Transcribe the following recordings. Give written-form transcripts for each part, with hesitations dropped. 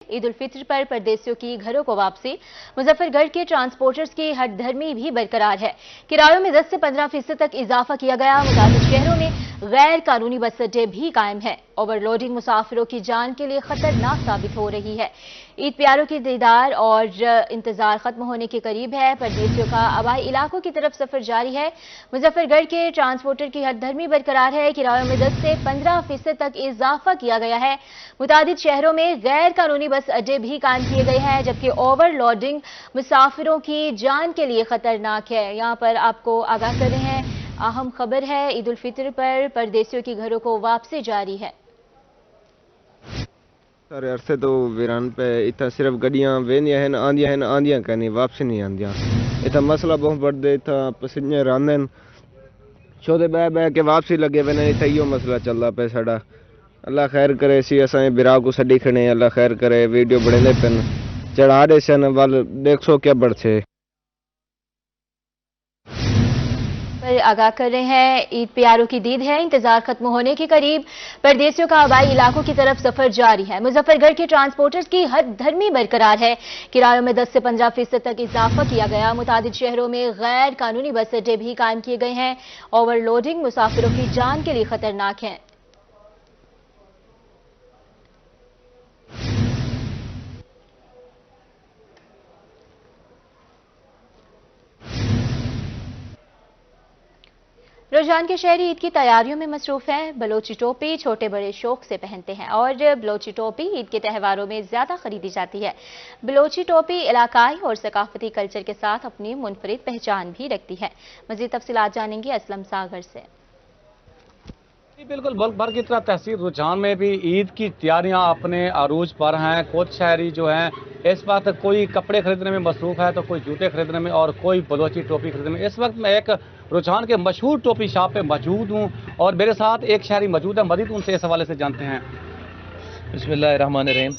ईद उल फित्र पर परदेसियों की घरों को वापसी। मुजफ्फरगढ़ के ट्रांसपोर्टर्स की हठधर्मी भी बरकरार है। किरायों में 10 से 15% तक इजाफा किया गया। मुताबिक शहरों में गैर कानूनी बस अड्डे भी कायम है। ओवरलोडिंग मुसाफिरों की जान के लिए खतरनाक साबित हो रही है। ईद प्यारों की दीदार और इंतजार खत्म होने के करीब है। परदेसियों का आबाई इलाकों की तरफ सफर जारी है। मुजफ्फरगढ़ के ट्रांसपोर्टर की हठधर्मी बरकरार है। किरायों में 10 से 15% तक इजाफा किया गया है। मुतादिद शहरों में गैर कानूनी बस अड्डे भी कायम किए गए हैं, जबकि ओवरलोडिंग मुसाफिरों की जान के लिए खतरनाक है। यहाँ पर आपको आगाह कर रहे हैं, अहम खबर है, ईद उल फित्र पर परदेसियों की घरों को वापसी जारी है। सारे अरसे तो वीरान पे इतना सिर्फ गड्डियां वेंदियां हैं आंदियां कहनी वापसी नहीं आंदियां। इतना मसला बहुत बढ़ इतना पसीने रांदन छोदे बह के वापसी लगे वे इतना यो मसला चलता पे साडा। अल्लाह खैर करे सी असां बिरा को सड़ी खने अल्लाह खैर करे वीडियो बने पेन चढ़ा दे सन वाल देखो क्या बढ़े पर आगाह कर रहे हैं, ईद प्यारों की दीद है, इंतजार खत्म होने के करीब। परदेसियों का आबाई इलाकों की तरफ सफर जारी है। मुजफ्फरगढ़ के ट्रांसपोर्टर्स की हठधर्मी बरकरार है। किरायों में 10 से 15% तक इजाफा किया गया। मुतादिद शहरों में गैर कानूनी बस अड्डे भी कायम किए गए हैं। ओवरलोडिंग मुसाफिरों की जान के लिए खतरनाक है। रुझान के शहरी ईद की तैयारियों में मसरूफ हैं। बलोची टोपी छोटे बड़े शौक से पहनते हैं और बलोची टोपी ईद के त्योहारों में ज्यादा खरीदी जाती है। बलोची टोपी इलाकाई और सकाफती कल्चर के साथ अपनी मुनफरिद पहचान भी रखती है। मजीद तफसीलात जानेंगे असलम सागर से। बिल्कुल मुल्क भर की तरह तहसील रुझान में भी ईद की तैयारियां अपने अरूज पर हैं। कुछ शहरी जो हैं इस वक्त कोई कपड़े खरीदने में मसरूफ है तो कोई जूते खरीदने में और कोई बलोची टोपी खरीदने में। इस वक्त मैं एक रुझान के मशहूर टोपी शॉप पे मौजूद हूं और मेरे साथ एक शहरी मौजूद है। मजीद उनसे इस हवाले से जानते हैं। बिस्मिल्लाहिर्रहमानिर्रहीम।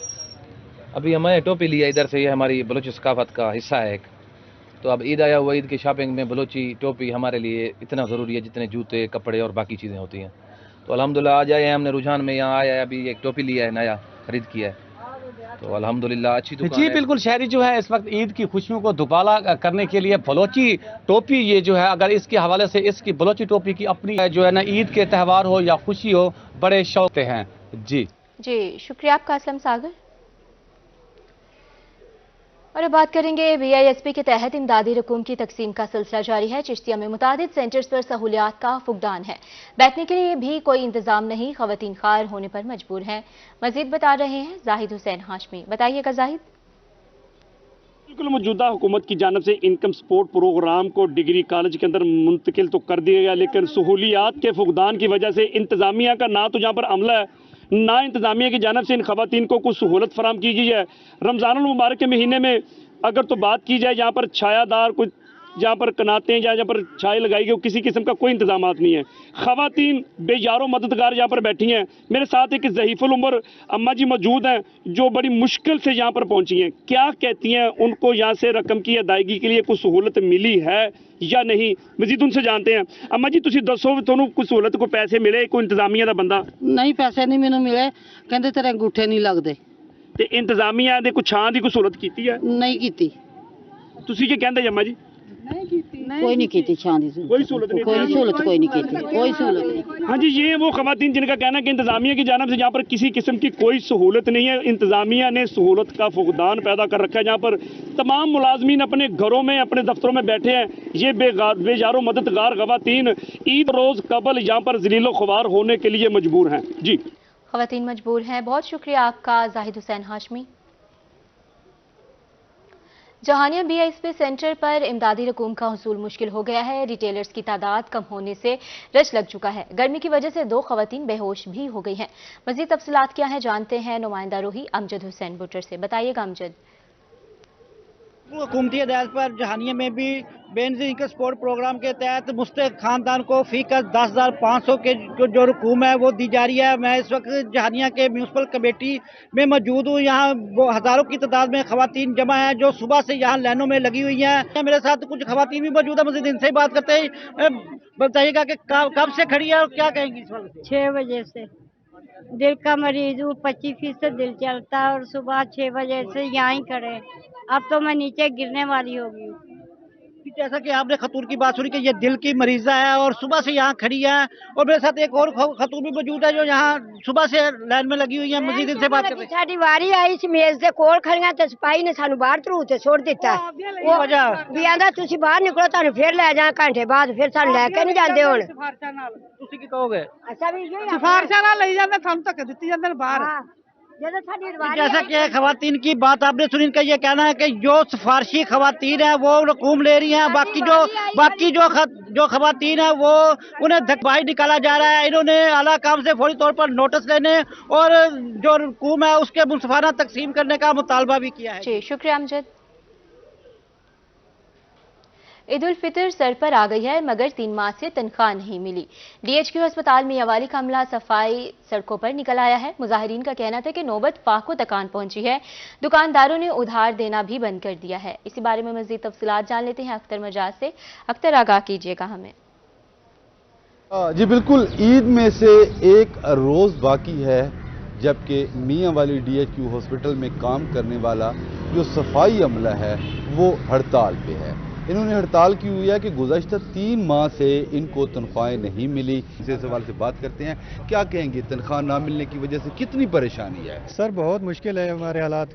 अभी हमें टोपी लिया इधर से, ये हमारी बलोची सकाफत का हिस्सा है एक। तो अब ईद आया हुआ, ईद की शॉपिंग में बलोची टोपी हमारे लिए इतना ज़रूरी है जितने जूते कपड़े और बाकी चीज़ें होती हैं। तो अल्हम्दुलिल्लाह आज आए हैं हमने रुझान में, यहाँ आया है अभी एक टोपी लिया है, नया खरीद किया है। तो अल्हम्दुलिल्लाह अच्छी दुकान जी है। बिल्कुल, शहरी जो है इस वक्त ईद की खुशियों को दुबाला करने के लिए बलोची टोपी, ये जो है अगर इसके हवाले से इसकी बलोची टोपी की अपनी जो है ना ईद के त्यौहार हो या खुशी हो बड़े शौक से हैं। जी शुक्रिया आपका असलम सागर। और अब बात करेंगे BISP के तहत इमदादी रकूम की तकसीम का सिलसिला जारी है। चिश्तिया में मुतादिद सेंटर्स पर सहूलियात का फुकदान है। बैठने के लिए भी कोई इंतजाम नहीं, खवातीन खार होने पर मजबूर हैं। मजीद बता रहे हैं जाहिद हुसैन हाशमी। बताइएगा जाहिद। बिल्कुल, मौजूदा हुकूमत की जानब से इनकम सपोर्ट प्रोग्राम को डिग्री कॉलेज के अंदर मुंतकिल तो कर दिया गया, लेकिन सहूलियात के फुकदान की वजह से इंतजामिया का ना तो जहाँ पर अमला है ना इंतजामिया की जानब से इन खवातीन को कुछ सहूलत फराम की गई है। रमज़ानुल मुबारक के महीने में अगर तो बात की जाए जहाँ पर छायादार कुछ जहाँ पर कनाते हैं जहाँ पर छाए लगाई गई, किसी किस्म का कोई इंतजाम नहीं है। खवातीन बेयारो मददगार यहाँ पर बैठी हैं। मेरे साथ एक ज़हीफ़ुल उम्र अम्मा जी मौजूद हैं जो बड़ी मुश्किल से यहाँ पर पहुँची हैं। क्या कहती हैं, उनको यहाँ से रकम की अदायगी के लिए कुछ सहूलत मिली है या नहीं, मजीद उनसे जानते हैं। अम्मा जी तुसी दसो, तुहानू कुछ सहूलत को पैसे मिले, कोई इंतजामिया का बंदा? नहीं, पैसे नहीं मैनू मिले, कहते तेरे अंगूठे नहीं लगते। ते इंतजामिया दे कुछ छां दी कोई सहूलत कीती है? नहीं कीती। तुसी की कहंदे अम्मा जी? कोई नहीं की छां दी, कोई सहूलत नहीं, कोई सहूलत कोई नहीं की, कोई सहूलत नहीं। हाँ जी, ये वो खवातीन जिनका कहना है कि इंतजामिया की जानब से यहाँ पर किसी किस्म की कोई सहूलत नहीं है। इंतजामिया ने सहूलत का फुकदान पैदा कर रखा है। जहाँ पर तमाम मुलाजमीन अपने घरों में अपने दफ्तरों में बैठे हैं। ये बेजारो मददगार खवातीन ईद रोज कबल यहाँ पर जलीलो ख्वार होने के लिए मजबूर हैं। जी खवातीन मजबूर हैं। बहुत शुक्रिया आपका जाहिद हुसैन हाशमी। जहानिया BISP सेंटर पर इमदादी रकूम का हुसूल मुश्किल हो गया है। रिटेलर्स की तादाद कम होने से रश लग चुका है। गर्मी की वजह से 2 खवातीन बेहोश भी हो गई हैं। मजीद तफसीलात क्या है जानते हैं नुमाइंदा रोही अमजद हुसैन बुटर से। बताइएगा अमजद। हुकूमती हदायत पर जहानिया में भी बेनजीर इनकम सपोर्ट प्रोग्राम के तहत मुस्तक खानदान को फीकस 10,500 के जो रकूम है वो दी जा रही है। मैं इस वक्त जहानिया के म्यूनसिपल कमेटी में मौजूद हूँ। यहाँ वो हज़ारों की तादाद में खवातीन जमा है जो सुबह से यहाँ लाइनों में लगी हुई हैं। मेरे साथ कुछ खवातीन भी मौजूद है, मजीद इनसे ही बात करते हैं। बताइएगा कि कब से खड़ी है और क्या कहेंगी इस वक्त? 6 बजे से। दिल का मरीज हूँ, 25% दिल चलता है और सुबह 6 बजे से यहाँ ही खड़े। अब तो मैं नीचे गिरने वाली हो गई हूँ। कि जैसा कि आपने खतून की बात सुनी कि ये दिल की मरीजा है और सुबह से यहाँ खड़ी है, और मेरे साथ एक और खतून भी मौजूद है जो यहाँ सुबह से लाइन में लगी हुई है। मजीद इनसे बात करते हैं। साडी वारी आई इस मेज दे कोल खड़ियां ते सिपाही ने सानू बाहर धरू ते छोड़ दिता। वो वजह भी आंदा तुसी बाहर निकलो, तानू फिर ले जाए घंटे बाद, फिर सानू लेके नहीं जांदे हुण। ਤੁਸੀਂ ਕੀ ਕਹੋਗੇ? अच्छा भी यही ਸਿਫਾਰਸ਼ਾਂ ਨਾਲ ਲਈ ਜਾਂਦੇ, ਸਾਨੂੰ ਧੱਕੇ ਦਿੱਤੀ ਜਾਂਦੇ ਨੇ ਬਾਹਰ। हां जदों साडी वारी जैसा कि खवातीन की बात आपने सुनी, इनका ये कहना है कि जो सिफारशी खवातीन है वो हुकूम ले रही हैं, बाकी जो खवातीन है वो उन्हें बाहर निकाला जा रहा है। इन्होंने आला काम से फौरी तौर पर नोटिस लेने और जो हुकूम है उसके मुनसिफाना तकसीम करने का मुतालबा भी किया है। जी शुक्रिया अमजद। ईद उल फितर सर पर आ गई है मगर 3 माह से तनख्वाह नहीं मिली। डीएचक्यू अस्पताल में अवाली का अमला सफाई सड़कों पर निकल आया है। मुजाहिरीन का कहना था कि नौबत फाको तकान पहुंची है। दुकानदारों ने उधार देना भी बंद कर दिया है। इसी बारे में मजीद तफसीलात जान लेते हैं अख्तर मजाज से। अख्तर आगाह कीजिएगा हमें। जी बिल्कुल, ईद में से एक रोज बाकी है जबकि मियां वाली डीएचक्यू हॉस्पिटल में काम करने वाला जो सफाई अमला है वो हड़ताल पे है। इन्होंने हड़ताल की हुई है कि गुज़श्ता 3 माह से इनको तनख्वाहें नहीं मिली। इस सवाल से बात करते हैं, क्या कहेंगे तनख्वाह ना मिलने की वजह से कितनी परेशानी है? सर बहुत मुश्किल है हमारे हालात।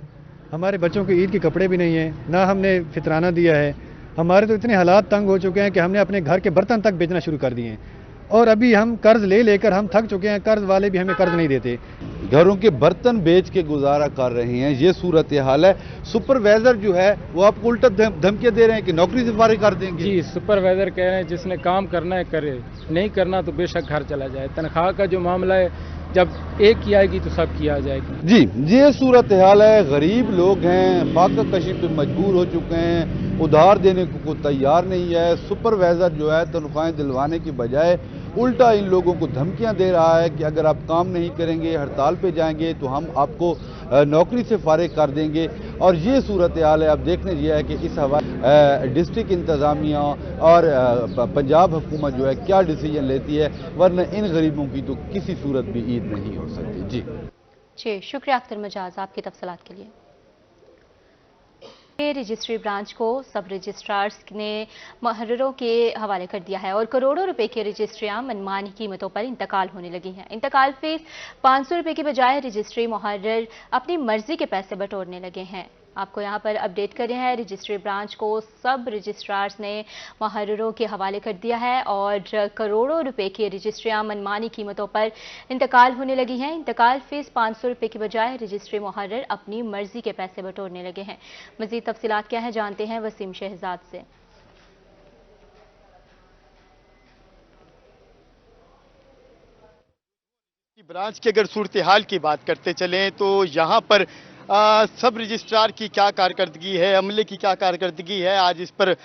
हमारे बच्चों के ईद के कपड़े भी नहीं हैं, ना हमने फितराना दिया है। हमारे तो इतने हालात तंग हो चुके हैं कि हमने अपने घर के बर्तन तक बेचना शुरू कर दिए हैं और अभी हम कर्ज ले लेकर हम थक चुके हैं। कर्ज वाले भी हमें कर्ज नहीं देते। घरों के बर्तन बेच के गुजारा कर रहे हैं, ये सूरत हाल है। सुपरवाइजर जो है वो आपको उल्टा धमकियां दे रहे हैं कि नौकरी से फारिग कर देंगे। जी सुपरवाइजर कह रहे हैं जिसने काम करना है करे, नहीं करना तो बेशक घर चला जाए। तनख्वाह का जो मामला है जब एक की आएगी तो सब की आ जाएगी। जी ये सूरत हाल है। गरीब लोग हैं, फाका कशी पे मजबूर हो चुके हैं, उधार देने को तैयार नहीं है। सुपरवाइजर जो है तनख्वाहें दिलवाने की बजाय उल्टा इन लोगों को धमकियां दे रहा है कि अगर आप काम नहीं करेंगे, हड़ताल पे जाएंगे तो हम आपको नौकरी से फारिग कर देंगे। और ये सूरत हाल है। अब देखने ये है कि इस हवाले डिस्ट्रिक्ट इंतजामिया और पंजाब हुकूमत जो है क्या डिसीजन लेती है, वरना इन गरीबों की तो किसी सूरत भी ईद नहीं हो सकती। जी शुक्रिया अख्तर मजाज आपकी तफसीलात के लिए। रजिस्ट्री ब्रांच को सब रजिस्ट्रार्स ने मुहर्ररों के हवाले कर दिया है और करोड़ों रुपए की रजिस्ट्रियां मनमानी कीमतों पर इंतकाल होने लगी हैं। इंतकाल फीस 500 रुपए की बजाय रजिस्ट्री मुहर्रर अपनी मर्जी के पैसे बटोरने लगे हैं। आपको यहां पर अपडेट कर रहे हैं, रजिस्ट्री ब्रांच को सब रजिस्ट्रार्स ने मुहर्ररों के हवाले कर दिया है और करोड़ों रुपए की रजिस्ट्रियां मनमानी कीमतों पर इंतकाल होने लगी हैं। इंतकाल फीस 500 रुपए की बजाय रजिस्ट्री मुहर्रर अपनी मर्जी के पैसे बटोरने लगे हैं। मजीद तफसीलात क्या है जानते हैं वसीम शहजाद से। ब्रांच की अगर सूरत हाल की बात करते चलें तो यहाँ पर सब रजिस्ट्रार की क्या कारकर्दगी है, अमले की क्या कारकर्दगी है, आज इस पर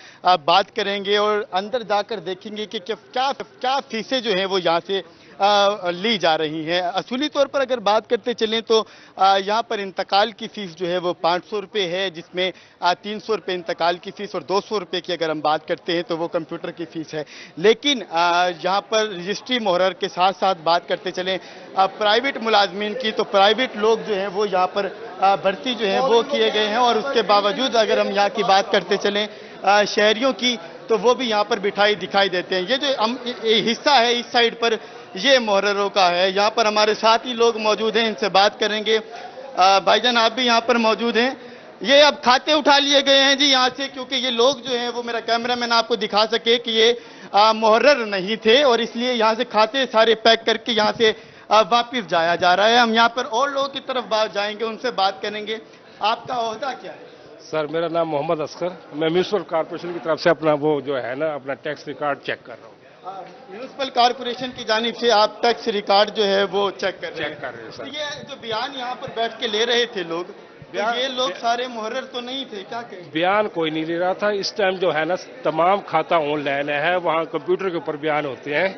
बात करेंगे और अंदर जाकर देखेंगे कि क्या फीसें जो हैं वो यहाँ से ली जा रही हैं। असूली तौर पर अगर बात करते चलें तो यहाँ पर इंतकाल की फ़ीस जो है वो 500 रुपये है, जिसमें 300 रुपये इंतकाल की फ़ीस और 200 रुपये की अगर हम बात करते हैं तो वो कंप्यूटर की फ़ीस है। लेकिन यहाँ पर रजिस्ट्री मुहर्रर के साथ साथ बात करते चलें प्राइवेट मुलाजमीन की, तो प्राइवेट लोग जो हैं वो यहाँ पर भर्ती जो है वो किए गए हैं और उसके बावजूद अगर हम यहाँ की बात करते चलें शहरियों की, तो वो भी यहाँ पर बिठाई दिखाई देते हैं। ये जो हिस्सा है इस साइड पर ये मुहर्ररों का है। यहाँ पर हमारे साथ ही लोग मौजूद हैं, इनसे बात करेंगे। भाईजान आप भी यहाँ पर मौजूद हैं। ये अब खाते उठा लिए गए हैं जी यहाँ से, क्योंकि ये लोग जो हैं वो मेरा कैमरामैन आपको दिखा सके कि ये मुहर्रर नहीं थे और इसलिए यहाँ से खाते सारे पैक करके यहाँ से वापिस जाया जा रहा है। हम यहाँ पर और लोगों की तरफ बात जाएंगे, उनसे बात करेंगे। आपका ओहदा क्या है? सर मेरा नाम मोहम्मद असगर, मैं म्यूनसिपल कॉर्पोरेशन की तरफ से अपना वो जो है ना अपना टैक्स रिकॉर्ड चेक कर रहा हूँ। म्यूनसिपल कॉर्पोरेशन की जानिब से आप टैक्स रिकॉर्ड जो है वो चेक कर रहे हैं सर। तो ये जो बयान यहाँ पर बैठ के ले रहे थे लोग, तो ये लोग सारे मुहर्रर तो नहीं थे, क्या कहें? बयान कोई नहीं ले रहा था। इस टाइम जो है ना तमाम खाता ऑनलाइन है, वहाँ कंप्यूटर के ऊपर बयान होते हैं,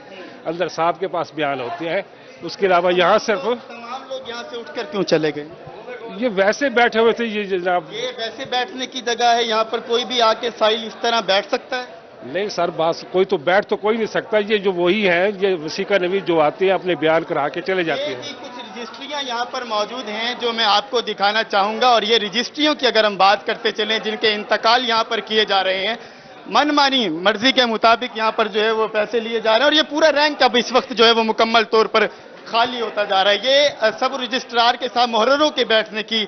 अंदर साहब के पास बयान होते हैं। उसके अलावा यहाँ सिर्फ तमाम लोग यहाँ से उठकर क्यों चले गए? ये वैसे बैठे हुए थे। ये जनाब ये वैसे बैठने की जगह है, यहाँ पर कोई भी आके फाइल इस तरह बैठ सकता है? नहीं सर, बात कोई तो बैठ तो कोई नहीं सकता। ये जो वही है, ये वसीका नवीज जो आते हैं अपने बयान करा के चले जाते हैं। कुछ रजिस्ट्रियां यहाँ पर मौजूद हैं जो मैं आपको दिखाना चाहूंगा। और ये रजिस्ट्रियों की अगर हम बात करते चलें जिनके इंतकाल यहाँ पर किए जा रहे हैं, मनमानी मर्जी के मुताबिक यहाँ पर जो है वो पैसे लिए जा रहे हैं। और ये पूरा रैंक अब इस वक्त जो है वो मुकम्मल तौर पर खाली होता जा रहा है। ये सब रजिस्ट्रार के साथ मुहर्ररों के बैठने की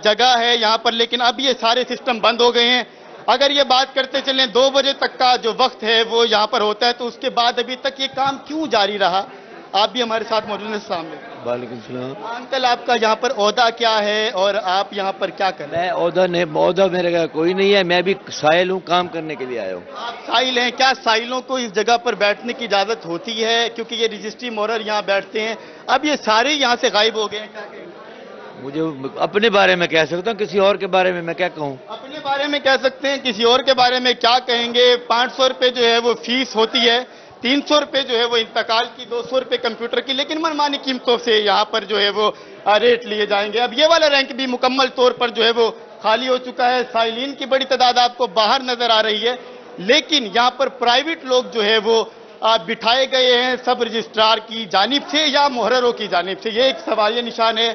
जगह है यहाँ पर, लेकिन अब ये सारे सिस्टम बंद हो गए हैं। अगर ये बात करते चलें 2 बजे तक का जो वक्त है वो यहाँ पर होता है, तो उसके बाद अभी तक ये काम क्यों जारी रहा? आप भी हमारे साथ मौजूद हैं सामने। वालेकुम सलाम। अंकल, आपका यहाँ पर ओहदा क्या है और आप यहाँ पर क्या कर रहे हैं? ओहदा मेरे का कोई नहीं है, मैं भी साहिल हूँ, काम करने के लिए आया हूँ। आप साहिल हैं, क्या साहिलों को इस जगह पर बैठने की इजाजत होती है? क्योंकि ये रजिस्ट्री मोहर यहाँ बैठते हैं, अब ये सारे यहाँ से गायब हो गए हैं, क्या कहेंगे? मुझे अपने बारे में कह सकता हूँ, किसी और के बारे में मैं क्या कहूँ? अपने बारे में कह सकते हैं, किसी और के बारे में क्या कहेंगे? 500 रुपये जो है वो फीस होती है, 300 रुपये जो है वो इंतकाल की, 200 रुपये कंप्यूटर की, लेकिन मनमानी कीमतों से यहाँ पर जो है वो रेट लिए जाएंगे। अब ये वाला रैंक भी मुकम्मल तौर पर जो है वो खाली हो चुका है। साइलिन की बड़ी तादाद आपको बाहर नजर आ रही है, लेकिन यहाँ पर प्राइवेट लोग जो है वो बिठाए गए हैं सब रजिस्ट्रार की जानिब से या मुहर्ररों की जानिब से। ये एक सवालिया निशान है।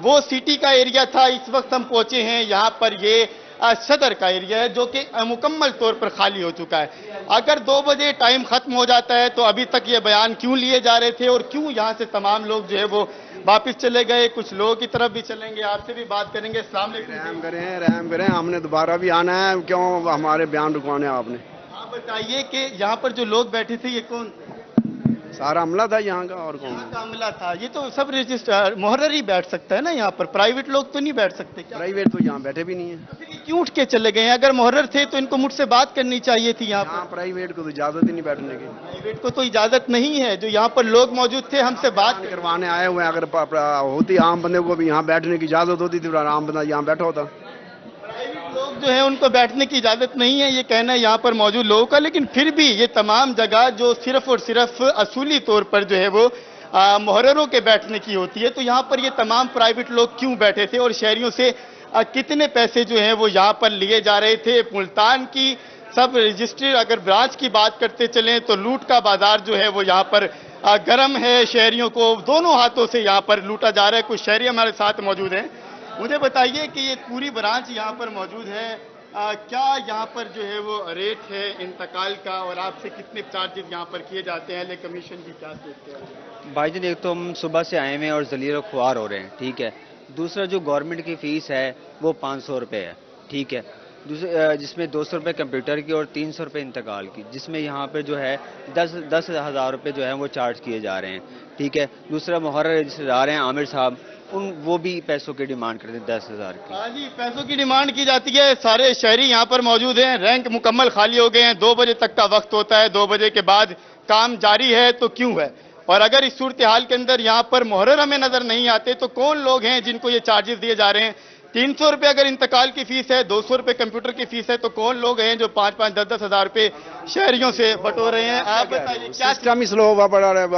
वो सिटी का एरिया था, इस वक्त हम पहुंचे हैं यहाँ पर ये सदर का एरिया है जो कि मुकम्मल तौर पर खाली हो चुका है। अगर 2 बजे टाइम खत्म हो जाता है तो अभी तक ये बयान क्यों लिए जा रहे थे और क्यों यहाँ से तमाम लोग जो है वो वापस चले गए? कुछ लोगों की तरफ भी चलेंगे, आपसे भी बात करेंगे। अस्सलाम वालेकुम। रहम करें, हमने दोबारा भी आना है, क्यों हमारे बयान रुकवाने आपने? आप बताइए कि यहाँ पर जो लोग बैठे थे ये कौन? सारा अमला था यहाँ का, और कौन का अमला था? ये तो सब रजिस्ट्रार मुहर्रर ही बैठ सकता है ना यहाँ पर, प्राइवेट लोग तो नहीं बैठ सकते क्या? प्राइवेट तो यहाँ बैठे भी नहीं है। क्यों उठ के चले गए हैं? अगर मुहर्रर थे तो इनको मुझसे बात करनी चाहिए थी यहाँ पर। प्राइवेट को तो इजाजत ही नहीं बैठने की। प्राइवेट को तो इजाजत नहीं है, जो यहाँ पर लोग मौजूद थे हमसे बात करवाने आए हुए हैं। अगर होती आम बंदे को भी यहाँ बैठने की इजाजत होती थी, आम बंदा यहाँ बैठा होता। लोग जो है उनको बैठने की इजाजत नहीं है, ये कहना है यहाँ पर मौजूद लोगों का। लेकिन फिर भी ये तमाम जगह जो सिर्फ और सिर्फ असूली तौर पर जो है वो मुहर्ररों के बैठने की होती है, तो यहाँ पर ये तमाम प्राइवेट लोग क्यों बैठे थे और शहरियों से कितने पैसे जो है वो यहाँ पर लिए जा रहे थे? मुल्तान की सब रजिस्ट्री अगर ब्रांच की बात करते चलें तो लूट का बाजार जो है वो यहाँ पर गर्म है। शहरियों को दोनों हाथों से यहाँ पर लूटा जा रहा है। कुछ शहरी हमारे साथ मौजूद हैं। मुझे बताइए कि ये पूरी ब्रांच यहाँ पर मौजूद है, क्या यहाँ पर जो है वो रेट है इंतकाल का और आपसे कितने चार्जेस यहाँ पर किए जाते हैं? कमीशन की क्या सोचते हैं? भाईजान, एक तो हम सुबह से आए हुए हैं और जलील खुआर हो रहे हैं, ठीक है। दूसरा जो गवर्नमेंट की फीस है वो 500 रुपये है, ठीक है। दूसरे जिसमें 200 रुपये कंप्यूटर की और 300 रुपये इंतकाल की, जिसमें यहाँ पे जो है 10,000 रुपये जो है वो चार्ज किए जा रहे हैं, ठीक है। दूसरा मुहर्रर रजिस्ट्रार हैं आमिर साहब, वो भी पैसों की डिमांड करते हैं 10,000 की। हाँ जी, पैसों की डिमांड की जाती है। सारे शहरी यहाँ पर मौजूद हैं, रैंक मुकम्मल खाली हो गए हैं। 2 बजे तक का वक्त होता है, 2 बजे के बाद काम जारी है, तो क्यों है? और अगर इस सूरत हाल के अंदर यहाँ पर मुहर्रर हमें नजर नहीं आते तो कौन लोग हैं जिनको ये चार्जेस दिए जा रहे हैं? 300 रुपये अगर इंतकाल की फीस है, 200 रुपये कंप्यूटर की फीस है, तो कौन लोग हैं जो 5-5, 10-10 हजार रुपये शहरियों से बटोर रहे हैं? आप बताइए, क्या सिस्टम स्लो हुआ पड़ा है,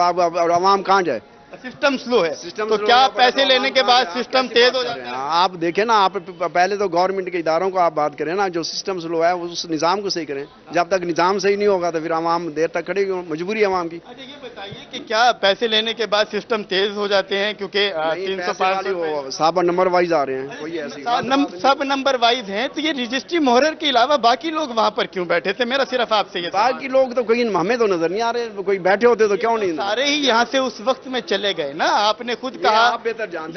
आवाम कहाँ जाए? सिस्टम स्लो है, तो क्या पैसे लेने के बाद सिस्टम तेज हो जाता है? आप देखें ना, आप पहले तो गवर्नमेंट के इदारों को आप बात करें ना, जो सिस्टम स्लो है उस निज़ाम को सही करें। जब तक निज़ाम सही नहीं होगा तो फिर आवाम देर तक खड़ेगी, मजबूरी है आवाम की। अच्छा, ये बताइए कि क्या पैसे लेने के बाद सिस्टम तेज हो जाते हैं? क्योंकि 300 सब नंबर वाइज आ रहे हैं, कोई ऐसी सब नंबर वाइज हैं, तो ये रजिस्ट्री मुहर्रर के अलावा बाकी लोग वहाँ पर क्यों बैठे थे? मेरा सिर्फ आपसे ये, बाकी लोग तो कोई हमें तो नजर नहीं आ रहे, कोई बैठे होते तो क्यों नहीं? सारे ही यहाँ से उस वक्त में चले गए ना। आपने खुद कहा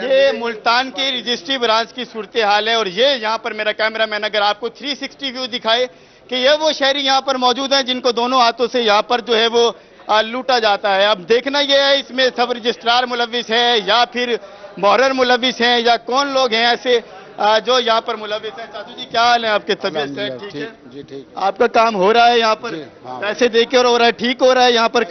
ये मुल्तान की रजिस्ट्री ब्रांच की सूरत हाल है। और ये यहाँ पर मेरा कैमरामैन अगर आपको 360 व्यू दिखाए कि ये वो शहरी यहाँ पर मौजूद हैं जिनको दोनों हाथों से यहाँ पर जो है वो लूटा जाता है। अब देखना यह है इसमें सब रजिस्ट्रार मुलविस है या फिर मुहर्रर मुलविस हैं या कौन लोग हैं ऐसे जो यहाँ पर मुलविस हैं। चाचू जी, क्या हाल है आपके? तबीयत है? ठीक है जी, ठीक। आपका काम हो रहा है यहाँ पर? पैसे देके और हो रहा है? ठीक हो रहा है यहाँ पर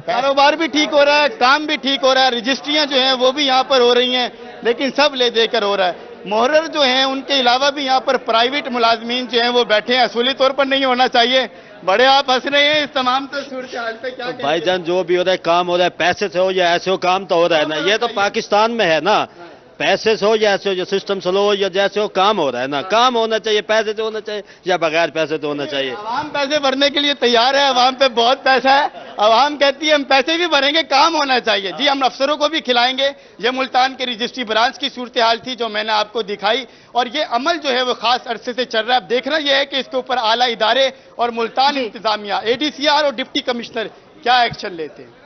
कारोबार भी ठीक हो रहा है, काम भी ठीक हो रहा है, रजिस्ट्रियां जो हैं वो भी यहाँ पर हो रही हैं, लेकिन सब ले देकर हो रहा है। मुहर्रर जो हैं उनके अलावा भी यहाँ पर प्राइवेट मुलाजमीन जो हैं वो बैठे हैं, असूली तौर पर नहीं होना चाहिए। बड़े आप हंस रहे हैं इस तमाम तो सूरत हाल पे, क्या तो भाईजान जो भी हो रहा है काम हो रहा है, पैसे से हो या ऐसे हो, काम तो हो रहा है ना। ये तो पाकिस्तान में है ना, पैसे से हो जैसे हो, जो सिस्टम स्लो हो या जैसे हो, काम हो रहा है ना, काम होना चाहिए, पैसे से होना चाहिए या बगैर पैसे से होना चाहिए। आवाम पैसे भरने के लिए तैयार है, आवाम पे बहुत पैसा है, आवाम कहती है हम पैसे भी भरेंगे, काम होना चाहिए। जी हम अफसरों को भी खिलाएंगे। ये मुल्तान के रजिस्ट्री ब्रांच की सूरत हाल थी जो मैंने आपको दिखाई, और ये अमल जो है वो खास अरसे से चल रहा है। अब देखना यह है कि इसके ऊपर आला इदारे और मुल्तान इंतजामिया, ADCR और डिप्टी कमिश्नर क्या एक्शन लेते हैं।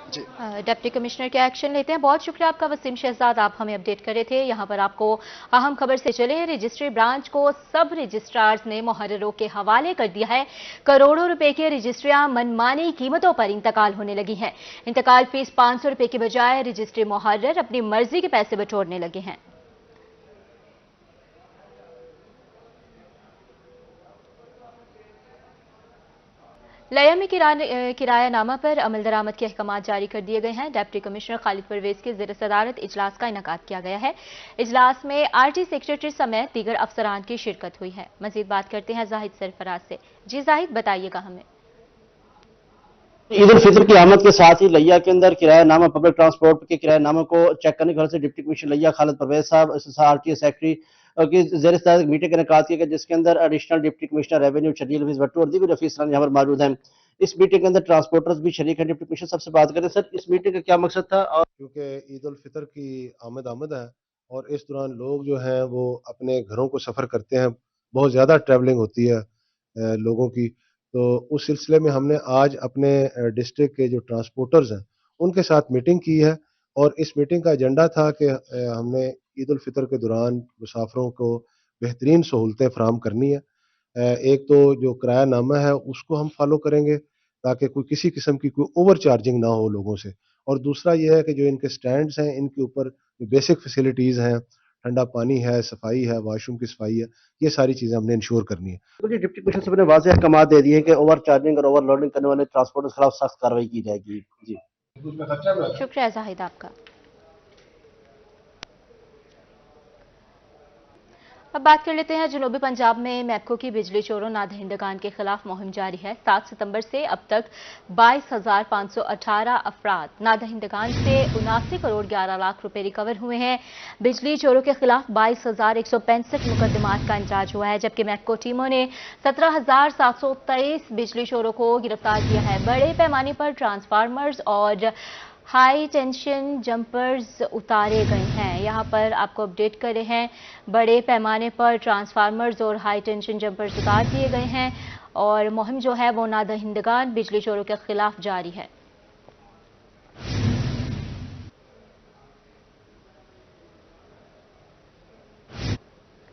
डिप्टी कमिश्नर क्या एक्शन लेते हैं। बहुत शुक्रिया आपका वसीम शहजाद, आप हमें अपडेट कर रहे थे। यहाँ पर आपको अहम खबर से चले, रजिस्ट्री ब्रांच को सब रजिस्ट्रार्स ने मुहर्ररों के हवाले कर दिया है। करोड़ों रुपए के रजिस्ट्रियां मनमानी कीमतों पर इंतकाल होने लगी हैं। इंतकाल फीस 500 रुपए के बजाय रजिस्ट्री मुहर्रर अपनी मर्जी के पैसे बटोरने लगे हैं। लया में किरायानामा पर अमल दरामद के अहकाम जारी कर दिए गए हैं। डिप्टी कमिश्नर खालिद परवेज के ज़ेर सदारत इजलास का इनेकाद किया गया है। इजलास में RT सेक्रेटरी समेत दीगर अफसरान की शिरकत हुई है। मजीद बात करते हैं जाहिद सरफराज से। जी जाहिद, बताइएगा हमें। ईद उल फितर की आमद के साथ ही लिया के अंदर किरायानामा, पब्लिक ट्रांसपोर्ट के किरायानामा को चेक करने के घर से डिप्टी कमिश्नर लिया खालिद परवेज साहब RTA सेक्रेटरी की ज़ेर सदारत मीटिंग का इनेकाद किया गया, जिसके अंदर additional deputy commissioner revenue Sharil Hafeez Bhattu और दीगर अफसरान यहाँ पर मौजूद हैं। इस मीटिंग के अंदर ट्रांसपोर्टर्स भी शरीक हैं। डिप्टी कमिश्नर सबसे बात करें, सर इस मीटिंग का क्या मकसद था? और क्योंकि ईद उल फितर की आमद है और इस दौरान लोग जो हैं वो अपने घरों को सफ़र करते हैं, बहुत ज़्यादा ट्रैवलिंग होती है लोगों की, तो उस सिलसिले में हमने आज अपने डिस्ट्रिक्ट के जो ट्रांसपोर्टर्स हैं उनके साथ मीटिंग की है। और इस मीटिंग का एजेंडा था कि हमने ईद उल फितर के दौरान मुसाफिरों को बेहतरीन सहूलतें फराहम करनी है। एक तो जो किरायानामा है उसको हम फॉलो करेंगे ताकि कोई किसी किस्म की कोई ओवर चार्जिंग ना हो लोगों से, और दूसरा ये है कि जो इनके स्टैंड्स हैं इनके ऊपर जो बेसिक फैसिलिटीज़ हैं, ठंडा पानी है, सफाई है, वॉशरूम की सफाई है, ये सारी चीज़ें हमने इंश्योर करनी है। तो जी डिप्टी कमिश्नर साहब ने वाज़ेह अहकाम दे दिए कि ओवर चार्जिंग और ओवरलोडिंग करने वाले ट्रांसपोर्टर्स के खिलाफ सख्त कार्रवाई की जाएगी। जी शुक्रिया जाहिद आपका। अब बात कर लेते हैं जनूबी पंजाब में मैपको की बिजली चोरों नादहिंदगान के खिलाफ मुहिम जारी है। 7 सितंबर से अब तक 22,518 अफराद नादहिंदगान से 79 करोड़ 11 लाख रुपए रिकवर हुए हैं। बिजली चोरों के खिलाफ 22,165 मुकदमात का इंचार्ज हुआ है, जबकि मैपको टीमों ने 17,723 बिजली चोरों को गिरफ्तार किया है। बड़े पैमाने पर ट्रांसफार्मर्स और हाई टेंशन जंपर्स उतारे गए हैं। यहाँ पर आपको अपडेट कर रहे हैं, बड़े पैमाने पर ट्रांसफार्मर्स और हाई टेंशन जंपर्स उतार दिए गए हैं और मुहिम जो है वो नादहिंदगान बिजली चोरों के खिलाफ जारी है।